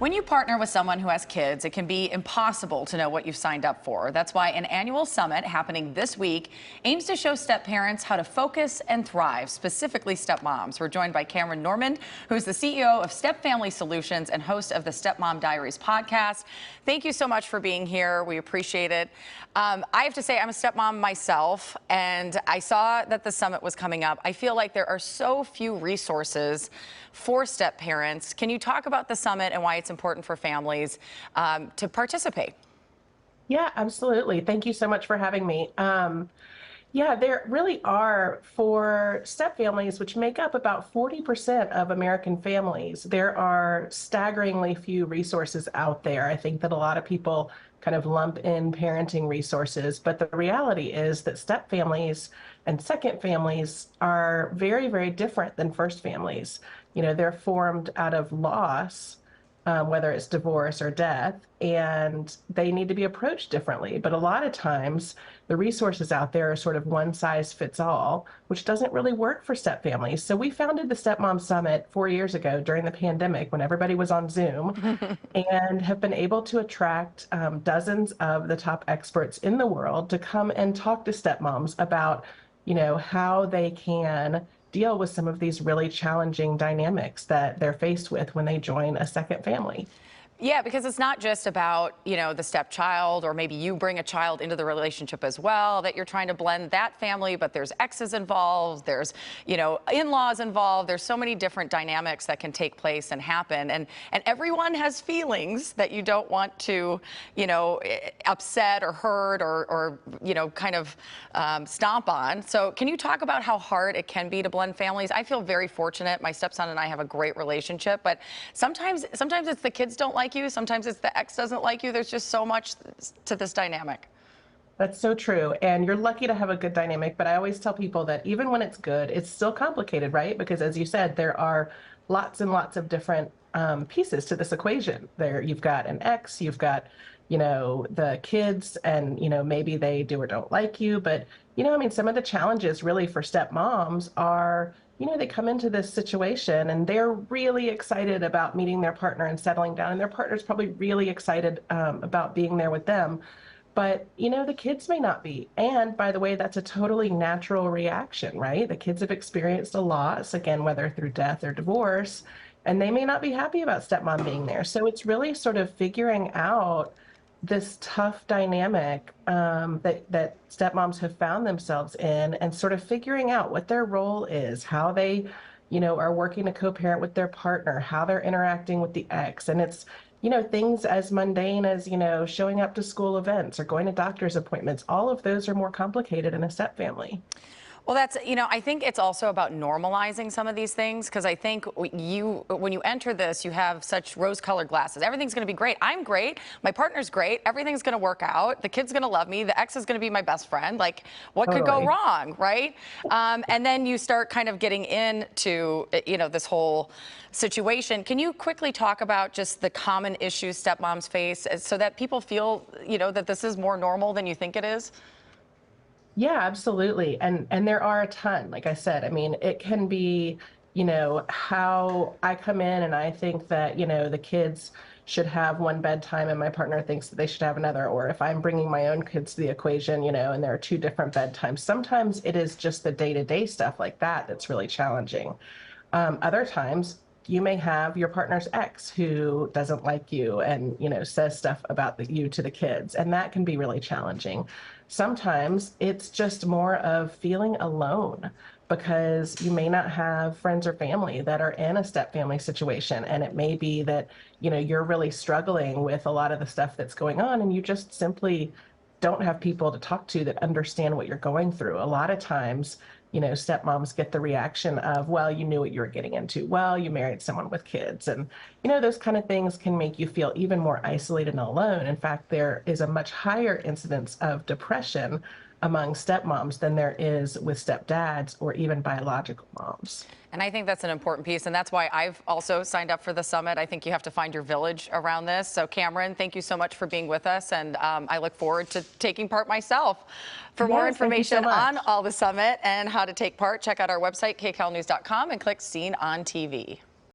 When you partner with someone who has kids, it can be impossible to know what you've signed up for. That's why an annual summit happening this week aims to show step parents how to focus and thrive, specifically stepmoms. We're joined by Cameron Norman, who's the CEO of Stepfamily Solutions and host of the Stepmom Diaries podcast. Thank you so much for being here. We appreciate it. I have to say, I'm a stepmom myself, and I saw that the summit was coming up. I feel like there are so few resources for step parents. Can you talk about the summit and why it's important for families to participate? Yeah, absolutely. Thank you so much for having me. Yeah, there really are for step families, which make up about 40% of American families. There are staggeringly few resources out there. I think that a lot of people kind of lump in parenting resources, but the reality is that step families and second families are very, very different than first families. You know, they're formed out of loss, whether it's divorce or death, and they need to be approached differently. But a lot of times, the resources out there are sort of one size fits all, which doesn't really work for step families. So we founded the Stepmom Summit 4 years ago during the pandemic when everybody was on Zoom and have been able to attract dozens of the top experts in the world to come and talk to stepmoms about, you know, how they can deal with some of these really challenging dynamics that they're faced with when they join a second family. Yeah, because it's not just about, you know, the stepchild, or maybe you bring a child into the relationship as well, that you're trying to blend that family, but there's exes involved, there's, you know, in-laws involved. There's so many different dynamics that can take place and happen. And everyone has feelings that you don't want to, you know, upset or hurt or you know, kind of stomp on. So can you talk about how hard it can be to blend families? I feel very fortunate. My stepson and I have a great relationship, but sometimes it's the kids don't like you, sometimes it's the ex doesn't like you. There's just so much to this dynamic. That's so true. And you're lucky to have a good dynamic, but I always tell people that even when it's good, it's still complicated, right? Because as you said, there are lots and lots of different pieces to this equation. There, you've got an ex, you've got, you know, the kids, and, you know, maybe they do or don't like you. But, you know, I mean, some of the challenges really for stepmoms are, you know, they come into this situation and they're really excited about meeting their partner and settling down, and their partner's probably really excited about being there with them. But, you know, the kids may not be. And by the way, that's a totally natural reaction, right? The kids have experienced a loss, again, whether through death or divorce, and they may not be happy about stepmom being there. So it's really sort of figuring out this tough dynamic that stepmoms have found themselves in, and sort of figuring out what their role is, how they, you know, are working to co-parent with their partner, how they're interacting with the ex. And it's, you know, things as mundane as, you know, showing up to school events or going to doctor's appointments. All of those are more complicated in a step family. Well, that's, you know, I think it's also about normalizing some of these things, because I think when you enter this, you have such rose-colored glasses. Everything's going to be great. I'm great. My partner's great. Everything's going to work out. The kid's going to love me. The ex is going to be my best friend. Like, what could go wrong, right? And then you start kind of getting into, you know, this whole situation. Can you quickly talk about just the common issues stepmoms face so that people feel, you know, that this is more normal than you think it is? Yeah, absolutely. And there are a ton, like I said. I mean, it can be, you know, how I come in and I think that, you know, the kids should have one bedtime and my partner thinks that they should have another. Or if I'm bringing my own kids to the equation, you know, and there are two different bedtimes. Sometimes it is just the day-to-day stuff like that that's really challenging. Other times you may have your partner's ex who doesn't like you and, you know, says stuff about you to the kids, and that can be really challenging. Sometimes it's just more of feeling alone because you may not have friends or family that are in a step family situation, and it may be that, you know, you're really struggling with a lot of the stuff that's going on, and you just simply don't have people to talk to that understand what you're going through. A lot of times, you know, stepmoms get the reaction of, well, you knew what you were getting into. Well, you married someone with kids. And, you know, those kind of things can make you feel even more isolated and alone. In fact, there is a much higher incidence of depression among stepmoms than there is with stepdads or even biological moms. And I think that's an important piece, and that's why I've also signed up for the summit. I think you have to find your village around this. So Cameron, thank you so much for being with us, and I look forward to taking part myself. For more information on all the summit and how to take part, check out our website, kcalnews.com, and click Seen on TV.